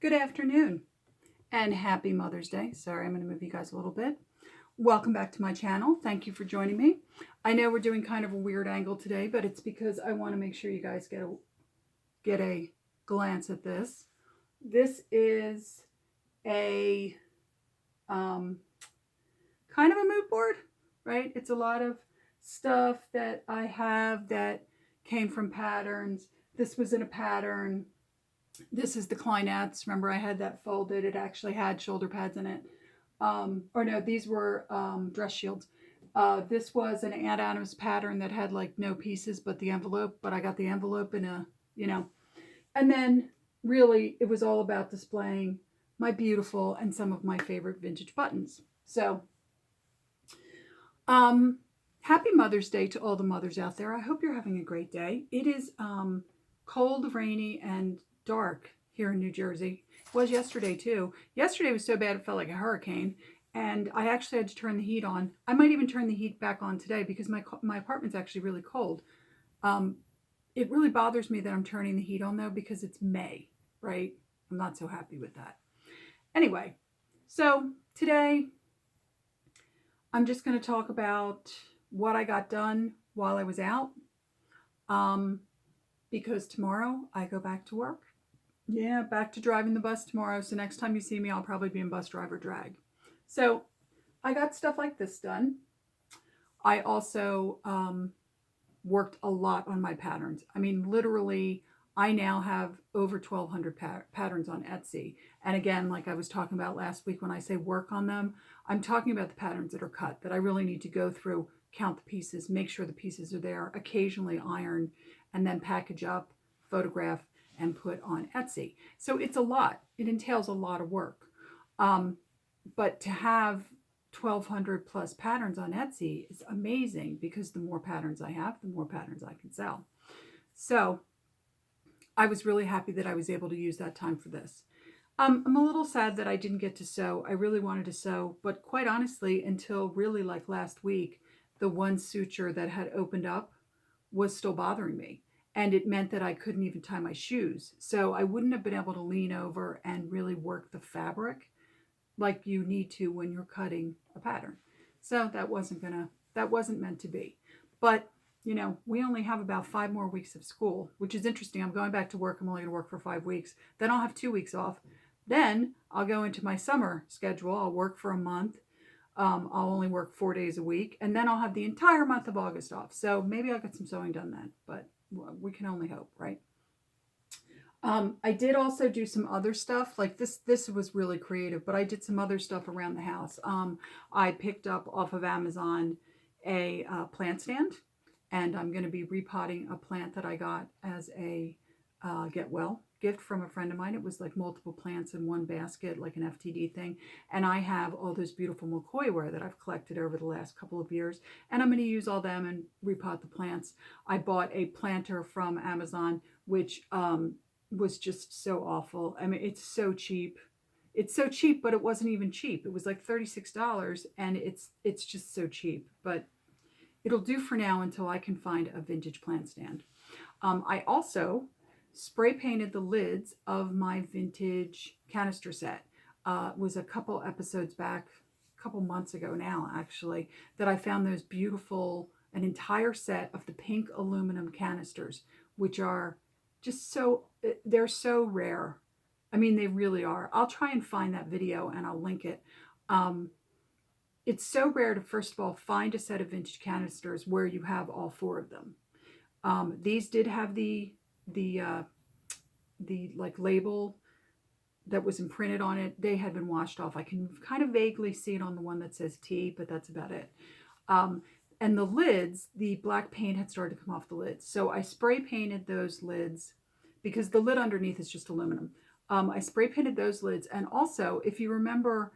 Good afternoon and happy Mother's Day. Sorry, I'm going to move you guys a little bit. Welcome back to my channel. Thank you for joining me. I know we're doing kind of a weird angle today, but it's because I want to make sure you guys get a glance at this. This is a kind of a mood board, right? It's a lot of stuff that I have that came from patterns. This was in a pattern. This is the Kleinettes. Remember, I had that folded. It actually had shoulder pads in it. Or no, these were dress shields. This was an Aunt Adams pattern that had like no pieces but the envelope, but I got the envelope in a. And then really it was all about displaying my beautiful and some of my favorite vintage buttons. So, happy Mother's Day to all the mothers out there. I hope you're having a great day. It is cold, rainy, and dark here in New Jersey. It was yesterday too. Yesterday was so bad it felt like a hurricane, and I actually had to turn the heat on. I might even turn the heat back on today because my apartment's actually really cold. It really bothers me that I'm turning the heat on though because it's May, right? I'm not so happy with that. Anyway, so today I'm just going to talk about what I got done while I was out, because tomorrow I go back to work. Yeah, back to driving the bus tomorrow. So next time you see me, I'll probably be in bus driver drag. So I got stuff like this done. I also worked a lot on my patterns. I mean, literally, I now have over 1,200 patterns on Etsy. And again, like I was talking about last week, when I say work on them, I'm talking about the patterns that are cut, that I really need to go through, count the pieces, make sure the pieces are there, occasionally iron, and then package up, photograph, and put on Etsy. So it's a lot. It entails a lot of work. But to have 1,200 plus patterns on Etsy is amazing because the more patterns I have, the more patterns I can sell. So I was really happy that I was able to use that time for this. I'm a little sad that I didn't get to sew. I really wanted to sew, but quite honestly, until really like last week, the one suture that had opened up was still bothering me. And it meant that I couldn't even tie my shoes. So I wouldn't have been able to lean over and really work the fabric like you need to when you're cutting a pattern. So that wasn't meant to be. But we only have about 5 more weeks of school, which is interesting. I'm going back to work. I'm only going to work for 5 weeks. Then I'll have 2 weeks off. Then I'll go into my summer schedule. I'll work for a month. I'll only work 4 days a week, and then I'll have the entire month of August off. So maybe I'll get some sewing done then, but we can only hope, right? I did also do some other stuff like this. This was really creative, but I did some other stuff around the house. I picked up off of Amazon a plant stand, and I'm going to be repotting a plant that I got as a get well gift from a friend of mine. It was like multiple plants in one basket, like an FTD thing. And I have all those beautiful McCoy ware that I've collected over the last couple of years, and I'm going to use all them and repot the plants. I bought a planter from Amazon, which was just so awful. I mean, it's so cheap. It's so cheap, but it wasn't even cheap. It was like $36, and it's just so cheap. But it'll do for now until I can find a vintage plant stand. I also spray painted the lids of my vintage canister set. It was a couple episodes back, a couple months ago now actually, that I found those beautiful, an entire set of the pink aluminum canisters, which are just they're so rare. I mean, they really are. I'll try and find that video and I'll link it. It's so rare to, first of all, find a set of vintage canisters where you have all four of them. These did have the like label that was imprinted on it. They had been washed off. I can kind of vaguely see it on the one that says T, but that's about it. And the lids, the black paint had started to come off the lids. So I spray painted those lids because the lid underneath is just aluminum. I spray painted those lids. And also, if you remember,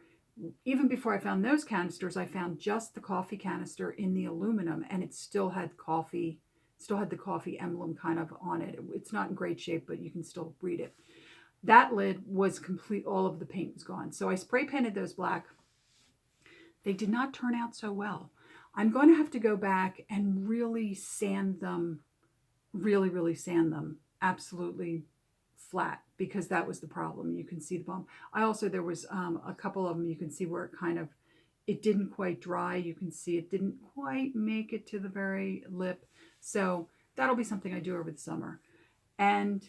even before I found those canisters, I found just the coffee canister in the aluminum, and it still had the coffee emblem kind of on it. It's not in great shape, but you can still read it. That lid was complete. All of the paint was gone. So I spray painted those black. They did not turn out so well. I'm going to have to go back and really sand them, really, really sand them absolutely flat because that was the problem. You can see the bump. There was a couple of them you can see where it didn't quite dry. You can see it didn't quite make it to the very lip. So that'll be something I do over the summer. And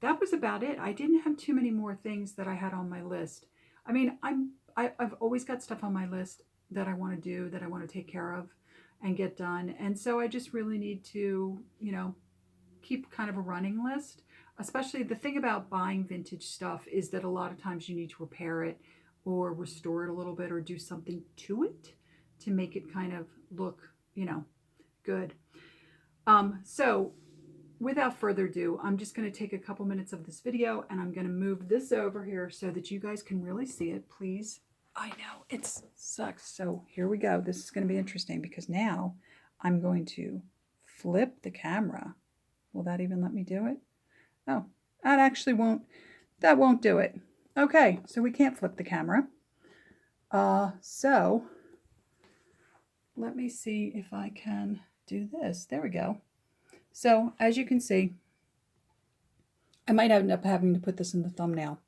that was about it. I didn't have too many more things that I had on my list. I mean, I've always got stuff on my list that I want to do, that I want to take care of and get done. And so I just really need to, keep kind of a running list. Especially the thing about buying vintage stuff is that a lot of times you need to repair it or restore it a little bit or do something to it to make it kind of look, good. So without further ado, I'm just going to take a couple minutes of this video and I'm going to move this over here so that you guys can really see it, please. I know it sucks. So here we go. This is going to be interesting because now I'm going to flip the camera. Will that even let me do it? Oh, that actually won't. That won't do it. Okay, so we can't flip the camera. So let me see if I can do this. There we go. So as you can see, I might end up having to put this in the thumbnail,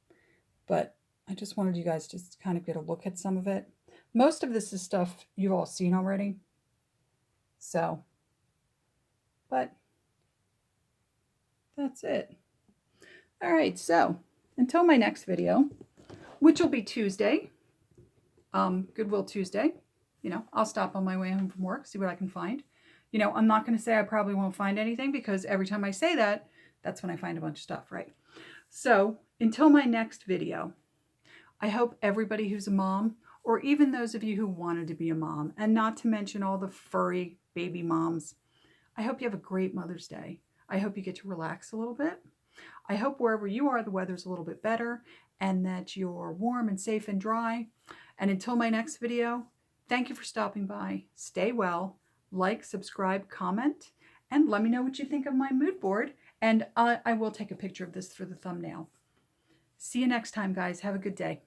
but I just wanted you guys to kind of get a look at some of it. Most of this is stuff you've all seen already. So, but that's it. All right, so until my next video, which will be Tuesday, Goodwill Tuesday, I'll stop on my way home from work, see what I can find. I'm not going to say I probably won't find anything because every time I say that, that's when I find a bunch of stuff, right? So until my next video, I hope everybody who's a mom, or even those of you who wanted to be a mom, and not to mention all the furry baby moms, I hope you have a great Mother's Day. I hope you get to relax a little bit. I hope wherever you are, the weather's a little bit better and that you're warm and safe and dry. And until my next video, thank you for stopping by. Stay well, like, subscribe, comment, and let me know what you think of my mood board. And I will take a picture of this for the thumbnail. See you next time, guys. Have a good day.